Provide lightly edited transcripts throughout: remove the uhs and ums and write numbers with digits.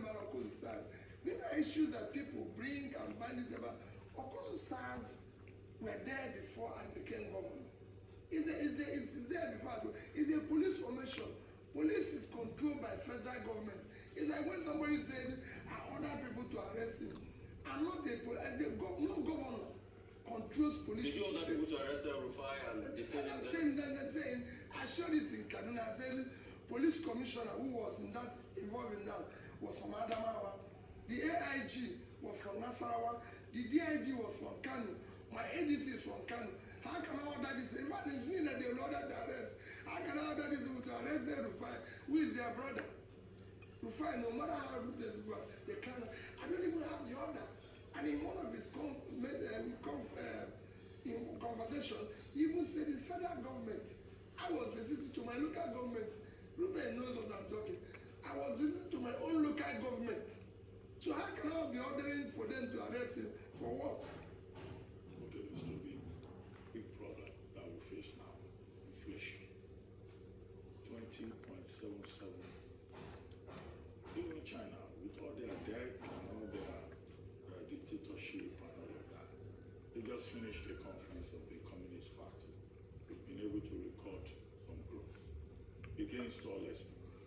about Okosu SARS. These are issues that people bring and manage about. Okosu SARS were there before I became governor. Is there before it's a police formation. Police is controlled by federal government. It's like when somebody said, I order people to arrest him. I'm not no governor controls police. Did you order people to arrest Rufai and detain them? I'm saying, I showed it in Kaduna. I said, police commissioner who was involved in that was from Adamawa. The AIG was from Nasarawa. The DIG was from Kano. My ADC is from Kano. How can I order this? In fact, it's me that they will order the arrest. How can I order this to arrest their Rufai, who is their brother? Rufai, no matter how good they can. I don't even have the order. And in one of his conversation, he even said the federal government. I was visiting to my local government. Ruben knows what I'm talking. I was visiting to my own local government. So how can I be ordering for them to arrest him? For what? Okay, Mr. B, big problem that we face now, inflation. 20.77. Even China, with all their debt and all their dictatorship and all of that, they just finished a conference of the Communist Party. They've been able to record some growth against all expectations.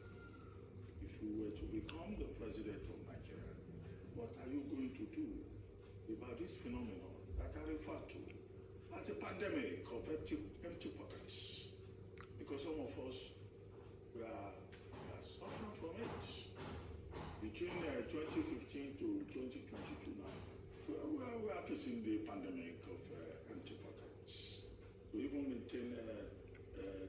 If you were to become the president of Nigeria, what are you going to do about this phenomenon that I refer to as a pandemic of empty pockets? Because some of us, we are suffering from it. Between 2015 to 2022 now, we are facing the pandemic of empty pockets. We even maintain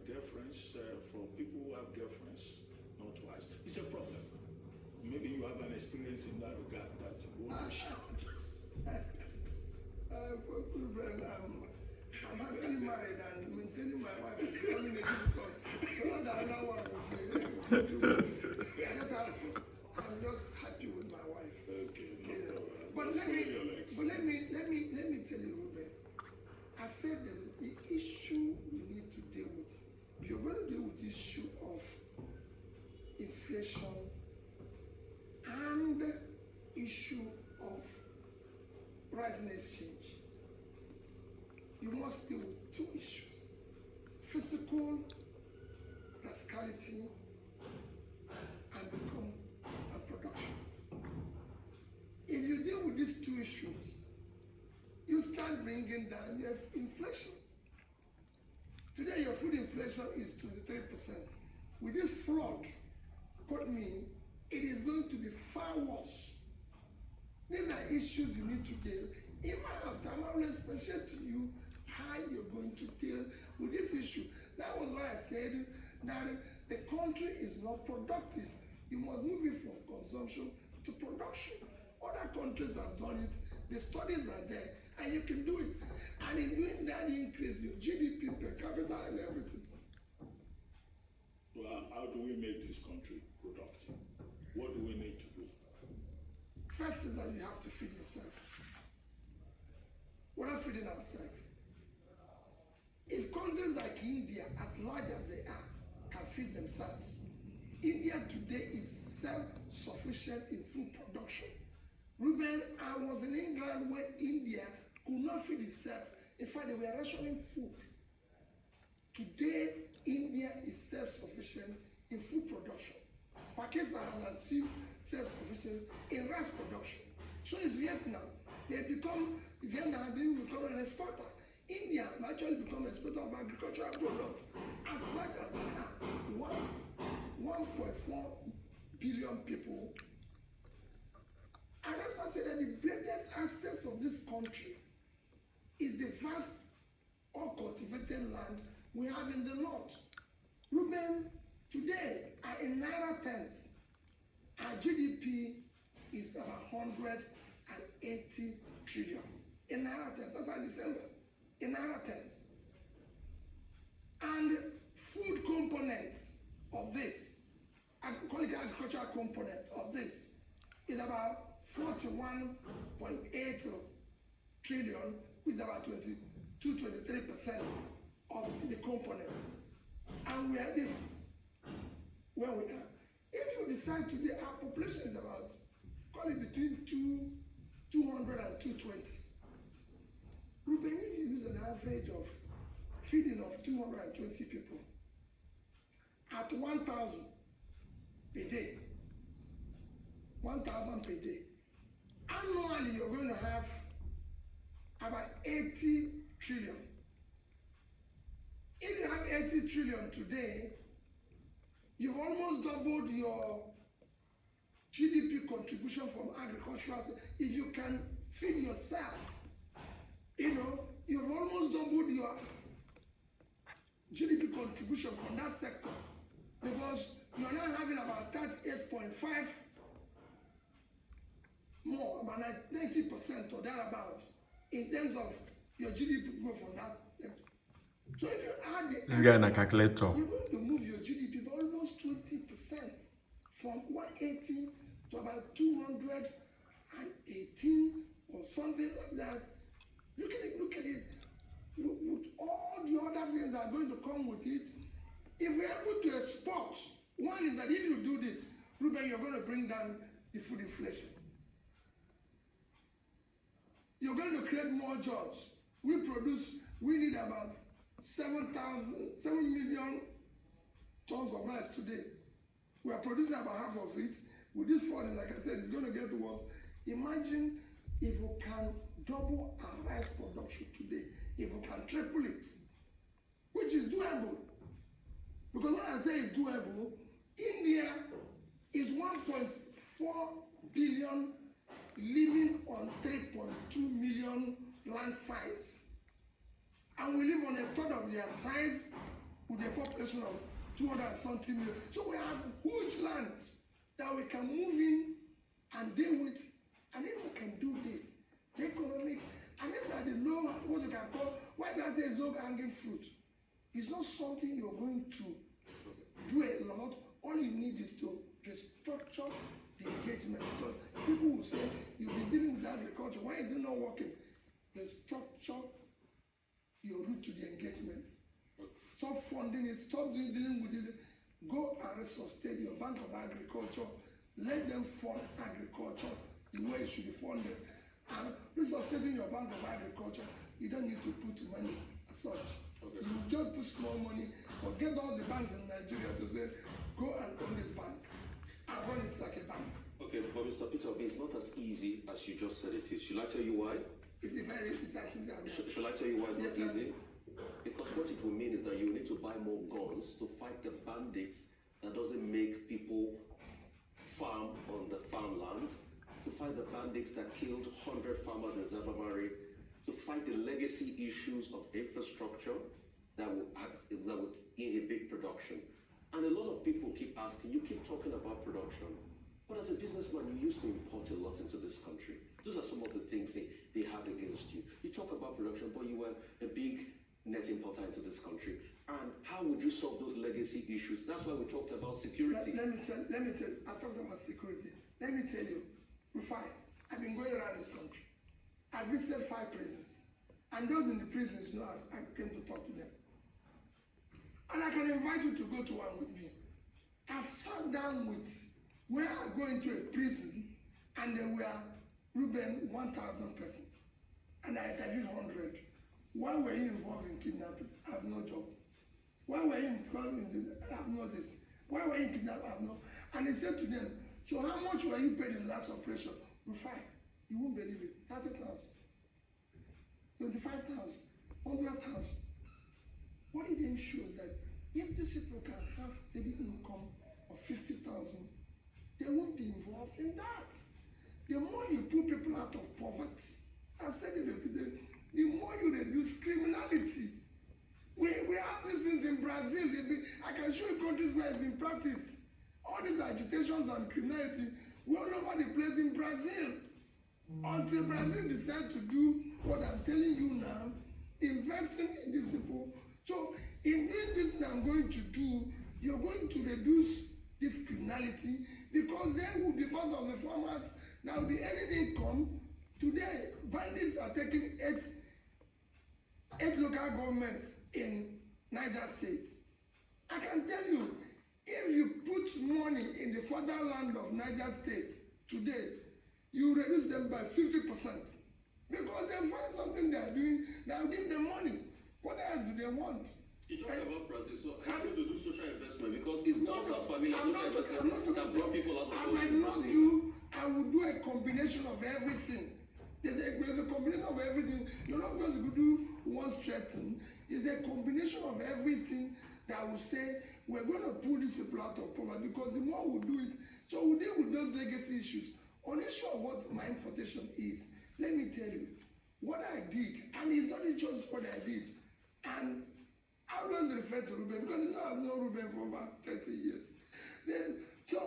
girlfriends for people who have girlfriends, not wives. It's a problem. Maybe you have an experience in that regard that you want to share with us. I'm happily married and maintaining my wife is becoming a difficult. So not that another one would be I'm just happy with my wife. Okay, no problem. But let me tell you, Ruben. I said that the issue we need to deal with, if you're going to deal with the issue of inflation and issue of rising exchange, you must deal with two issues: physical rascality and production. If you deal with these two issues, you start bringing down your inflation. Today, your food inflation is 23%. With this flood, quote me, it is going to be far worse. These are issues you need to deal. If I have time, I will explain to you how you're going to deal with this issue. That was why I said that the country is not productive. You must move it from consumption to production. Other countries have done it. The studies are there, and you can do it. And in doing that, you increase your GDP per capita and everything. Well, how do we make this country productive? What do we need to do? First is that you have to feed yourself. We're not feeding ourselves. If countries like India, as large as they are, can feed themselves, India today is self-sufficient in food production. Ruben, I was in England when India could not feed itself. In fact, they were rationing food. Today, India is self-sufficient in food production. Pakistan has achieved self-sufficient in rice production. So is Vietnam. Vietnam has become an exporter. India has actually become an exporter of agricultural products as much as they are. 1.4 billion people. And as I said, that the greatest assets of this country is the vast uncultivated land we have in the north. Ruben, today, in Naira terms, our GDP is about 180 trillion. In Naira terms, that's our December. In Naira terms. And food components of this, I call it the agricultural component of this, is about 41.8 trillion, which is about 22-23% of the component. And we are this where we are. If you decide today, our population is about, call it between 200 and 220. Ruben, if you use an average of feeding of 220 people at 1,000 per day, 1,000 per day, annually you're going to have about 80 trillion. If you have 80 trillion today, you've almost doubled your GDP contribution from agricultural. If you can feed yourself, you've almost doubled your GDP contribution from that sector, because you are now having about 38.5 more, about 90% or thereabout, in terms of your GDP growth from that sector. So if you add this guy in a calculator, you're going to move your GDP by almost 20%, from 180 to about 218 or something like that. Look at it. With all the other things that are going to come with it, if we're able to export, one is that if you do this, Ruben, you're going to bring down the food inflation. You're going to create more jobs. We need about 7 million tons of rice today. We are producing about half of it. With this falling, like I said, it's going to get worse. Imagine if we can double our rice production today, if we can triple it, which is doable. Because when I say it's doable, India is 1.4 billion living on 3.2 million land size. And we live on a third of their size with a population of 270 million. So we have huge land that we can move in and deal with. And if we can do this, the economic, and these are the low, what you can call, why do I say low hanging fruit? It's not something you're going to do a lot. All you need is to restructure the engagement, because people will say, you'll be dealing with agriculture, why is it not working? Restructure your route to the engagement. Stop funding it, stop dealing with it. Go and resuscitate your Bank of Agriculture. Let them fund agriculture the way it should be funded. And resuscitating your Bank of Agriculture, you don't need to put money as such. Okay. You just put small money, but get all the banks in Nigeria to say, go and own this bank and run it like a bank. Okay, but Mr. Peter Obi, it's not as easy as you just said it is. Should I tell you why? It's as easy as Shall I tell you why it's not easy? Because what it will mean is that you need to buy more guns to fight the bandits that doesn't make people farm on the farmland, to fight the bandits that killed 100 farmers in Zabamari, to fight the legacy issues of infrastructure that would inhibit production. And a lot of people keep asking, you keep talking about production, but as a businessman, you used to import a lot into this country. Those are some of the things they have against you. You talk about production, but you were a big net importer into this country. And how would you solve those legacy issues? That's why we talked about security. Let me tell you, I talked about security. Let me tell you, Rufai, I've been going around this country. I visited 5 prisons. And those in the prisons know I came to talk to them. And I can invite you to go to one with me. I've sat down with, where I go into a prison, and there were, Ruben, 1,000 persons. And I interviewed 100. Why were you involved in kidnapping? I have no job. Why were you involved in I have no this? Why were you kidnapped? I have no. And he said to them, so how much were you paid in the last operation? Rufai, you won't believe it. 30,000. 25,000. 100,000. What it then shows that if these people can have steady income of 50,000, they won't be involved in that. The more you put people out of poverty, I said it repeatedly, the more you reduce criminality. We have these things in Brazil. I can show you countries where it's been practiced. All these agitations on criminality, we're all over the place in Brazil. Until Brazil decides to do what I'm telling you now, investing in these people. So in this I'm going to do, you're going to reduce this criminality, because they will be part of the farmers that will be earning income. Today, bandits are taking 8 local governments in Niger State. I can tell you, If you put money in the fatherland of Niger State today, you reduce them by 50%. Because they find something they are doing, they'll give them money. What else do they want? You talk about Brazil, so are you going to do social investment? Because it's also familiar social investment that brought people out of I might not do, I will do a combination of everything. There's a combination of everything. You're not going to do one straight thing. It's a combination of everything that will say we're going to pull this people out of poverty, because the more we do it, so we deal with those legacy issues. On the issue of what my importation is, let me tell you what I did, and it's not just what I did. And I always refer to Ruben because you know I've known Ruben for about 30 years. So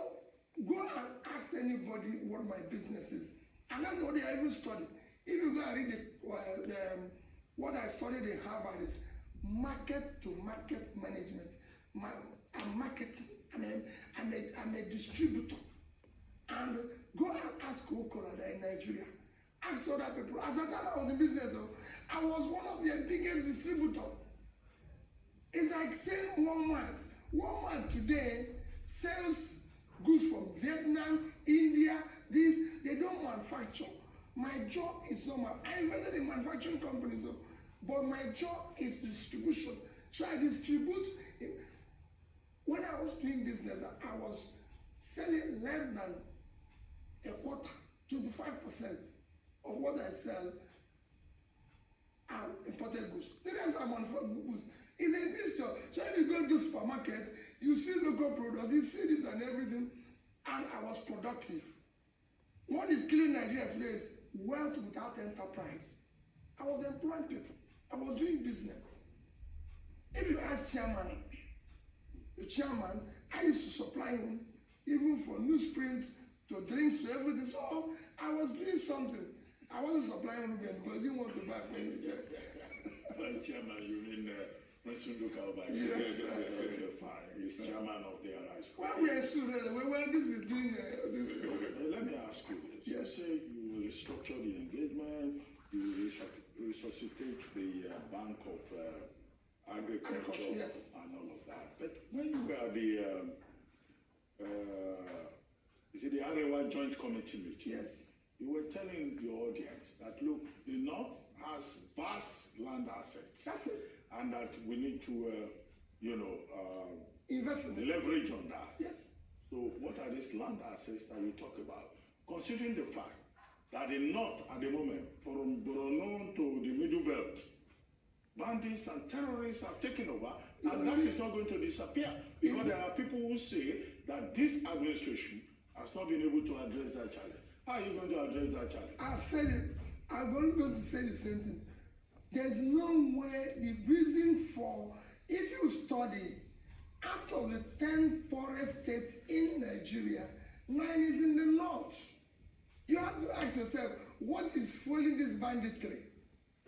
go and ask anybody what my business is, and that's what I even study. If you go and read what I studied in Harvard is market to market management. I'm marketing. I'm a distributor. And go and ask Coca-Cola in Nigeria. Ask other people. As that time I was in business, I was one of their biggest distributors. It's like saying Walmart. Walmart today sells goods from Vietnam, India, this. They don't manufacture. My job is not I invested in manufacturing companies, but my job is distribution. So I distribute. When I was doing business, I was selling less than a quarter, 25% of what I sell are imported goods. The rest are manufactured goods. It's a mixture. So if you go to supermarket, you see local products, you see this and everything, and I was productive. What is killing Nigeria today is wealth without enterprise. I was employing people. I was doing business. If you ask chairman, the chairman, I used to supply him even for newsprint, to drinks, to everything. So I was doing something. I wasn't supplying Ruben because he didn't want to buy for me. Well, chairman, you mean Prince Nduka by Yes. fine. He's chairman of the Arise. Why we are so ready? Well, this is doing. Let me ask you this. Yes. You say you will restructure the engagement, you will resuscitate the Bank of Agriculture, yes. and all of that. But when you were the is it the Arewa Joint Committee meeting? Yes. You were telling your audience that look, the North has vast land assets. That's it. And that we need to, Invest in it. leverage on that. Yes. So what are these land assets that we talk about? Considering the fact that the North at the moment, from Borno to the Middle Belt, bandits and terrorists have taken over, and that is not going to disappear. Because there are people who say that this administration has not been able to address that challenge. How are you going to address that challenge? I said it. I'm only going to say the same thing. There's no way the reason for, if you study, out of the 10 poorest states in Nigeria, 9 is in the north. You have to ask yourself, what is fueling this banditry?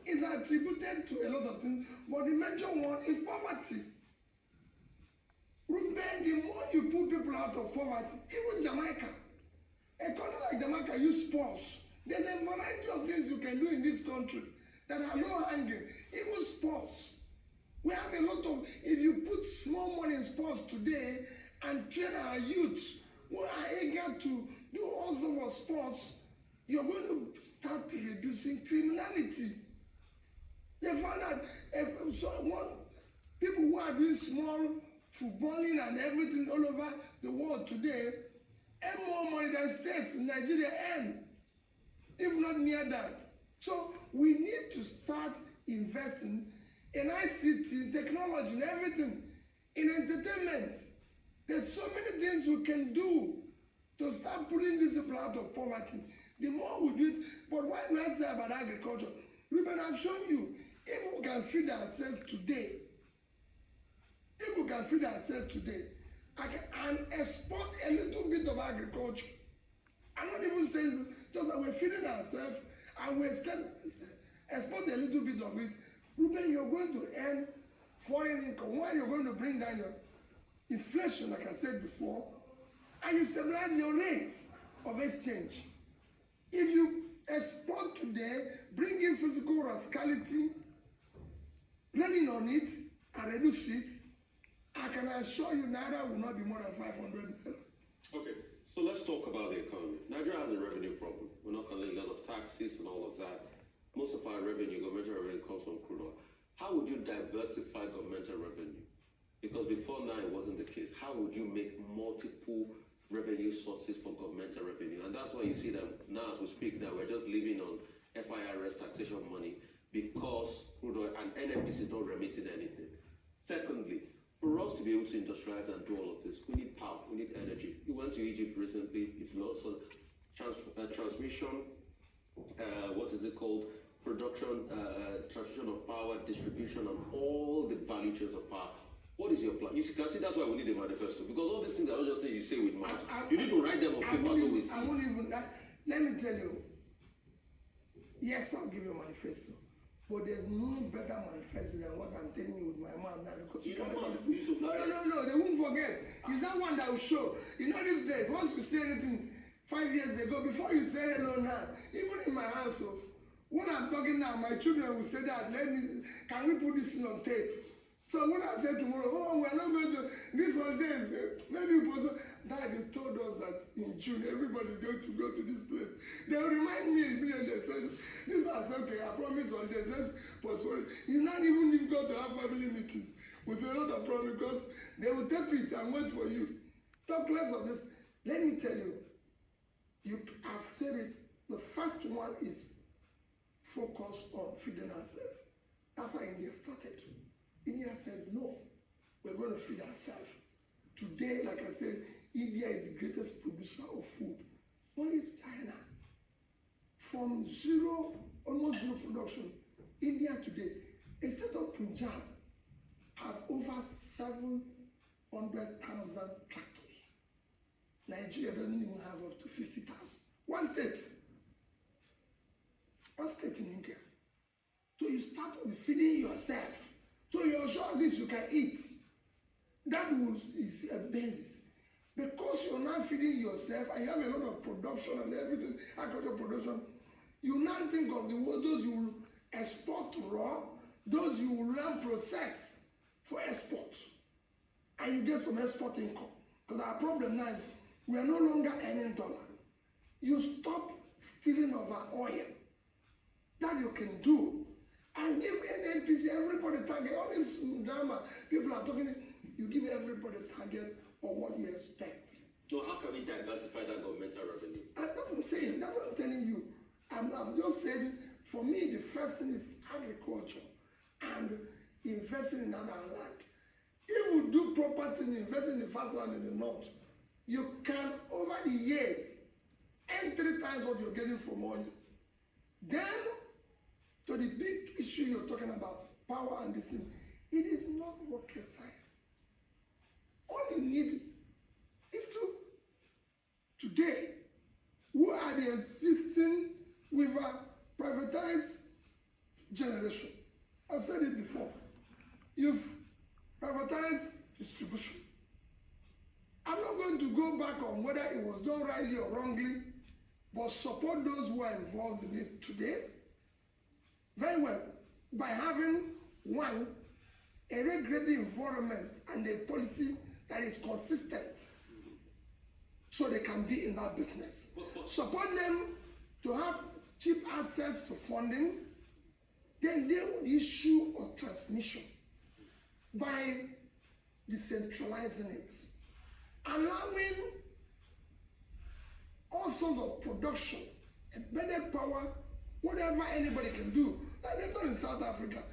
It's attributed to a lot of things, but the major one is poverty. Ruben, the more you put people out of poverty, even Jamaica, a country like Jamaica use sports. There's a variety of things you can do in this country that are low hanging, even sports. We have a lot of, if you put small money in sports today and train our youth who are eager to do all sorts of sports, you're going to start reducing criminality. They found out people who are doing small footballing and everything all over the world today earn more money than states in Nigeria earn, if not near that. So we need to start investing in ICT, technology, and everything, in entertainment. There's so many things we can do to start pulling these people out of poverty. The more we do it, but why do I say about agriculture? Ruben, I've shown you, if we can feed ourselves today, and export a little bit of agriculture. I'm not even saying just that we're feeding ourselves and we export a little bit of it. Ruben, you're going to earn foreign income. Why you're going to bring down your inflation, like I said before, and you stabilize your rates of exchange. If you export today, bring in physical rascality, running on it, and reduce it, I can assure you Naira will not be more than 500 naira. Okay, so let's talk about the economy. Nigeria has a revenue problem. We're not collecting a lot of taxes and all of that. Most of our revenue, governmental revenue, comes from crude oil. How would you diversify governmental revenue? Because before now it wasn't the case. How would you make multiple revenue sources for governmental revenue? And that's why you see that now as we speak now, we're just living on FIRS taxation money because crude oil and NNPC is not remitting anything. Secondly, for us to be able to industrialize and do all of this, we need power, we need energy. You went to Egypt recently, if you also transmission, what is it called? Production, transmission of power, distribution, and all the value chains of power. What is your plan? You can see that's why we need a manifesto, because all these things are not just things you say with mouth. You need to write them on paper so we see. I won't even. Let me tell you. Yes, I'll give you a manifesto, but there's no better manifesto than what I'm telling you with my mouth now, because You don't want people used to forget. No, they won't forget. It's that one that will show. You know these days, once you say anything 5 years ago, before you say hello now, even in my household, when I'm talking now, my children will say that, can we put this thing on tape? So when I say tomorrow, oh, we're not going to, this holidays, maybe Dad, you told us that in June, everybody's going to go to this place. They will remind me immediately, they said, this is okay, I promise holidays, let's postpone it. It's not even difficult to have family meeting with a lot of problems, because they will tape it and wait for you. Talk less of this. Let me tell you, I've said it, the first one is focus on feeding ourselves. That's how India started. India said, no, we're going to feed ourselves. Today, like I said, India is the greatest producer of food. So is China. From zero, almost zero production, India today, a state of Punjab, have over 700,000 tractors. Nigeria doesn't even have up to 50,000. One state in India. So you start with feeding yourself. So you're sure at least you can eat. That is a basis. Because you're not feeding yourself and you have a lot of production and everything, agricultural production, you now think of those you will export raw, those you will now process for export. And you get some export income. Because our problem now is we are no longer earning dollar. You stop stealing of our oil. That you can do. And give NNPC everybody target. All this drama, people are talking, you give everybody target of what you expect. So how can we diversify that governmental revenue? And that's what I'm saying. That's what I'm telling you. I've just said, for me, the first thing is agriculture and investing in other land. If you do property and invest in the first land in the north, you can, over the years, earn 3 times what you're getting from oil. Then, to the big issue you're talking about, power and this thing, it is not rocket science. All you need is today, who are the existing with a privatized generation? I've said it before. You've privatized distribution. I'm not going to go back on whether it was done rightly or wrongly, but support those who are involved in it today very well by having, one, a regulated environment and a policy that is consistent so they can be in that business. Support them to have cheap access to funding, then they would issue a transmission by decentralizing it, allowing all sorts of production, embedded power, whatever anybody can do. Like they've done in South Africa.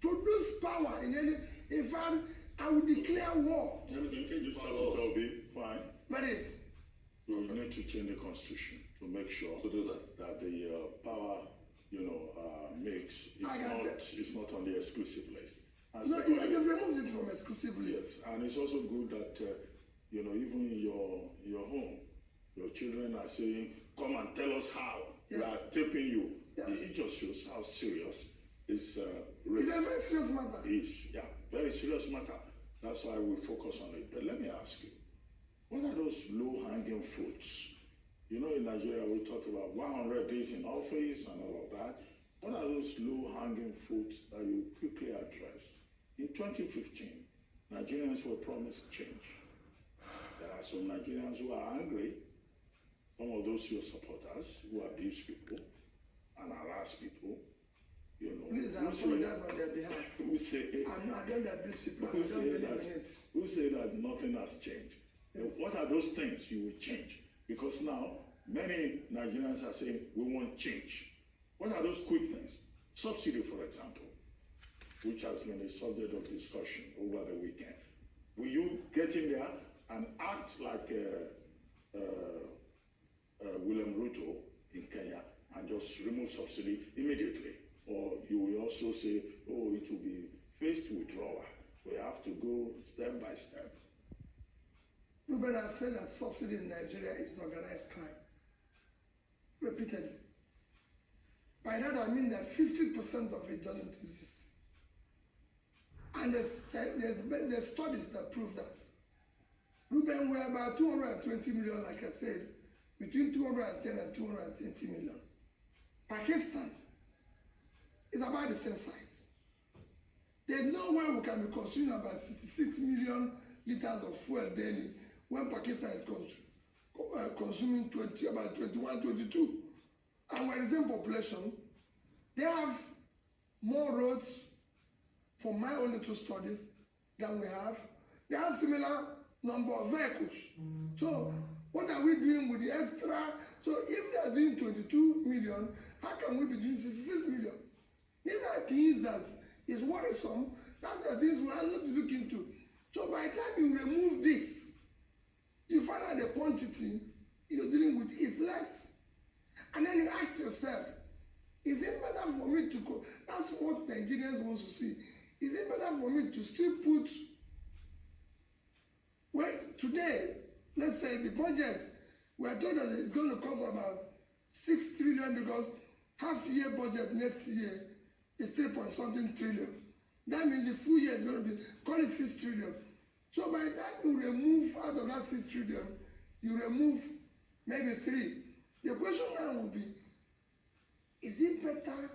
Produce power in any. In fact, I would declare war. Everything changes to be fine. That is. We need to change the constitution to make sure To do that. the power, mix is not on the exclusive list. And No, secondly, they've removed it from exclusive yes, list. and it's also good that even in your home, your children are saying, "Come and tell us how." Yes. We are taping you. Yeah. It just shows how serious It's this a very serious matter. is. Yeah, very serious matter. That's why we focus on it. But let me ask you, what are those low-hanging fruits? In Nigeria, we talk about 100 days in office and all of that. What are those low-hanging fruits that you quickly address? In 2015, Nigerians were promised change. There are some Nigerians who are angry, some of those your supporters who abuse people and harass people, you know. Please, I apologize on their behalf. Who say, I don't abuse people. I who don't say believe that, in it. who say that nothing has changed? Yes. What are those things you will change? Because now many Nigerians are saying we want change. What are those quick things? Subsidy, for example, which has been a subject of discussion over the weekend. Will you get in there and act like William Ruto in Kenya and just remove subsidy immediately? Or you will also say, oh, it will be phased withdrawal. We have to go step by step. Ruben has said that subsidy in Nigeria is organized crime. Repeatedly. By that I mean that 50% of it doesn't exist. And there's studies that prove that. Ruben, we're about 220 million, like I said, between 210 and 220 million. Pakistan is about the same size. There's no way we can be consuming about 66 million liters of fuel daily when Pakistan is consuming about 21, 22. And we're the same population. They have more roads, from my own little studies, than we have. They have similar number of vehicles. So what are we doing with the extra? So if they are doing 22 million, how can we be doing 66 million? These are things that is worrisome. That's the things we have not to look into. So by the time you remove this, you find out the quantity you're dealing with is less. And then you ask yourself, is it better for me to go? That's what Nigerians want to see. Is it better for me to still put, well, today, let's say the budget, we are told that it's going to cost about 6 trillion because half-year budget next year is 3-point-something trillion. That means the full year is going to be, call it 6 trillion. So by the time you remove out of that 6 trillion, you remove maybe 3. The question now would be, is it better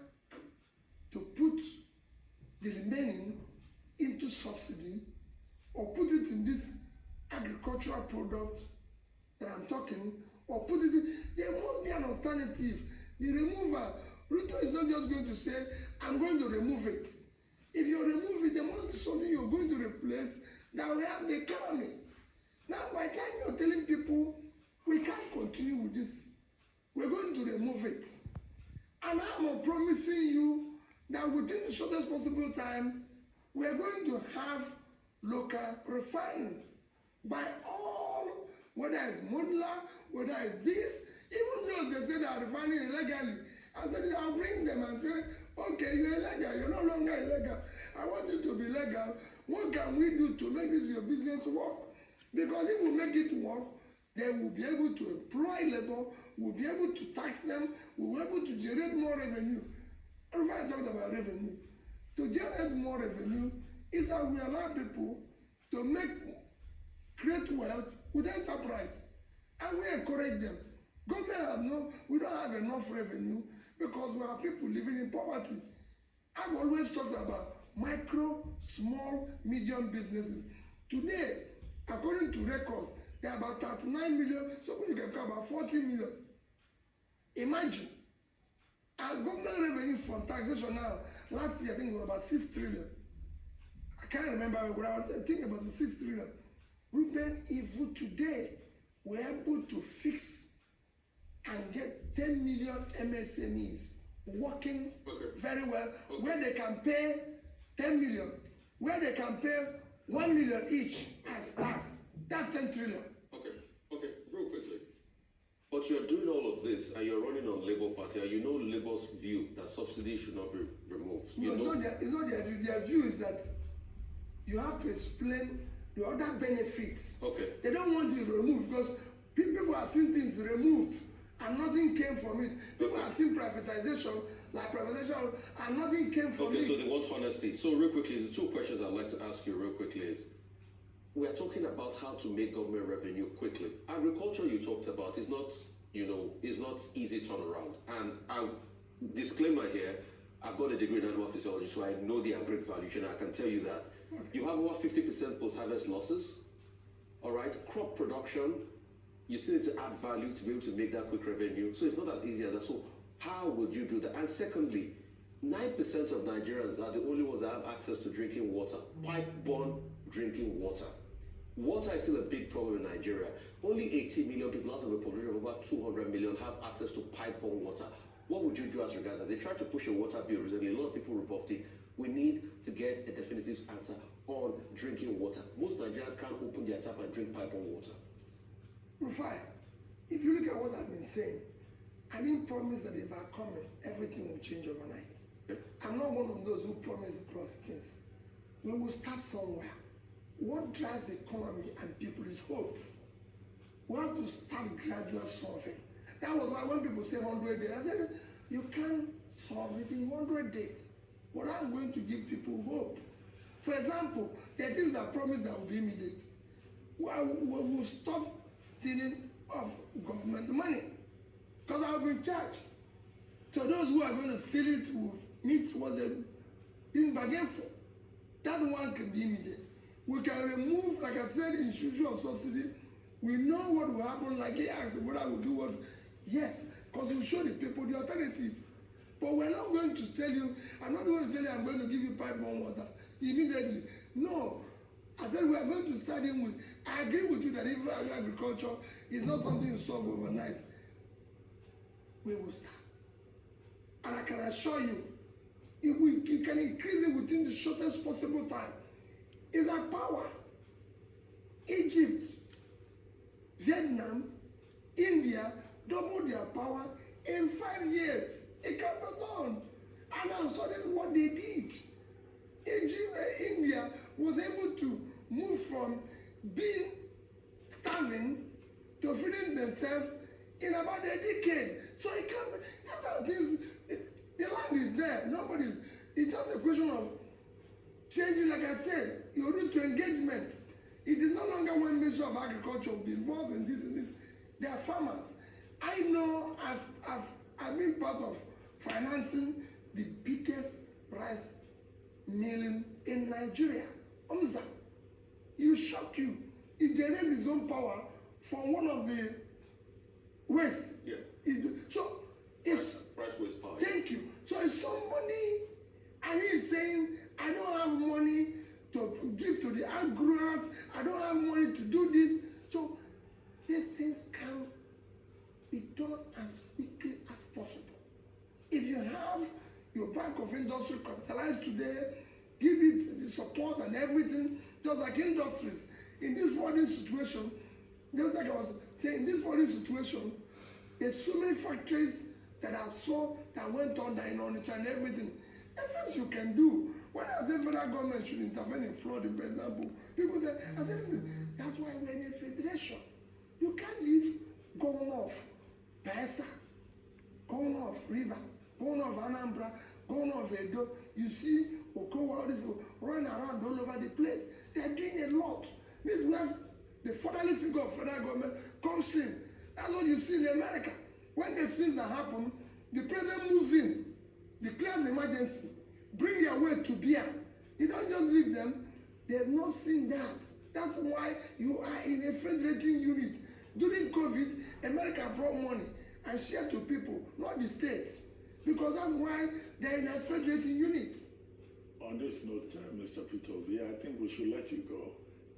to put the remaining into subsidy or put it in this agricultural product that I'm talking, or put it in, there must be an alternative. The remover, Ruto is not just going to say, I'm going to remove it. If you remove it, there must be something you're going to replace that will help the economy. Now, by the time you're telling people, we can't continue with this, we're going to remove it. And I'm promising you that within the shortest possible time, we're going to have local refining by all, whether it's modular, whether it's this, even though they say they are refining illegally. I said, I'll bring them and say, okay, you're illegal, you're no longer illegal. I want you to be legal. What can we do to make this your business work? Because if we make it work, they will be able to employ labor, we'll be able to tax them, we'll be able to generate more revenue. If I talked about revenue, to generate more revenue is that we allow people to create wealth with enterprise. And we encourage them. Government we don't have enough revenue because we have people living in poverty. I've always talked about micro, small, medium businesses. Today, according to records, there are about 39 million, so you can come about 40 million. Imagine, our government revenue from taxation now, last year I think it was about 6 trillion. I can't remember, but I was thinking about the 6 trillion. Ruben, if today we're able to fix and get 10 million MSMEs working very well, where they can pay 10 million, where they can pay 1 million each as tax, that's 10 trillion. Okay, real quickly. But you're doing all of this and you're running on Labour Party and you know Labour's view that subsidy should not be removed. No, it's not their view. Their view is that you have to explain the other benefits. Okay. They don't want it removed because people have seen things removed and nothing came from it. People have seen privatization, and nothing came from it. Okay, so they want honesty. So real quickly, the two questions I'd like to ask you real quickly is, we are talking about how to make government revenue quickly. Agriculture you talked about is not, is not easy turnaround. And disclaimer here, I've got a degree in animal physiology, so I know the agric value chain. I can tell you that You have over 50% post-harvest losses. All right, crop production, you still need to add value to be able to make that quick revenue. So it's not as easy as that. So how would you do that? And secondly, 9% of Nigerians are the only ones that have access to drinking water, pipe-borne drinking water. Water is still a big problem in Nigeria. Only 80 million people out of a population of over 200 million have access to pipe-borne water. What would you do as regards that? They tried to push a water bill recently. A lot of people reported it. We need to get a definitive answer on drinking water. Most Nigerians can't open their tap and drink pipe-borne water. Rufai, if you look at what I've been saying, I didn't promise that if I come in, everything will change overnight. Okay. I'm not one of those who promise cross things. We will start somewhere. What drives the economy and people is hope. We have to start gradual solving. That was why when people say 100 days, I said, you can't solve it in 100 days. But I'm going to give people hope. For example, there are things that promise that will be immediate. We will stop stealing of government money. Because I will be charged. So those who are going to steal it will meet what they didn't bargain for. That one can be immediate. We can remove, like I said, the issue of subsidy. We know what will happen, like he asked whether I will do what. Yes, because we show the people the alternative. But we're not going to tell you, I'm not going to tell you I'm going to give you pipe-borne water immediately. No. I said we are going to start in with, I agree with you that even agriculture is not something you solve overnight. We will start. And I can assure you, if we can increase it within the shortest possible time, is our power. Egypt, Vietnam, India doubled their power in 5 years. It can be done. And I studied what they did. Egypt, India was able to move from being starving to feeding themselves in about a decade. So it can be, that's how things, the land is there. Nobody's, it's just a question of changing, like I said, your route to engagement. It is no longer one Ministry of Agriculture will be involved in this and this. They are farmers. I know as I've been part of financing the biggest rice milling in Nigeria. Umza. You shock you. It generates its own power from one of the waste. Yeah. So it's Rice waste power. thank you. So if somebody and he's saying, I don't have money to give to the growers, I don't have money to do this. So these things can be done as quickly as possible. If you have your Bank of Industry capitalized today, give it the support and everything, just like industries. In this foreign situation, just like I was saying, in this foreign situation, there's so many factories that went on in Onitsha and everything. There's things you can do. When I say federal government should intervene in flooding, for example, people say, I said, listen, that's why we're in a federation. You can't leave going off Bayelsa, going off Rivers, going off Anambra, going off Edo. You see Okowa, all these people running around all over the place. They're doing a lot. Means we have the fatherly figure of federal government comes in. That's what you see in America. When there's things that happen, the president moves in, declares emergency, bring their way to bear. You don't just leave them. They have not seen that. That's why you are in a federating unit. During COVID, America brought money and shared to people, not the states. Because that's why they're in a federating unit. On this note, Mr. Peter Obi, I think we should let you go.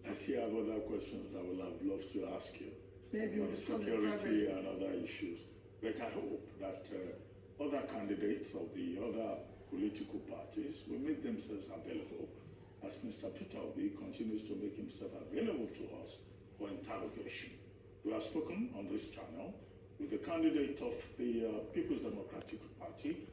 I still have other questions I would have loved to ask you. Maybe on we'll discuss security and other issues. But I hope that other candidates of the other political parties will make themselves available as Mr. Peter Obi continues to make himself available to us for interrogation. We have spoken on this channel with the candidate of the People's Democratic Party,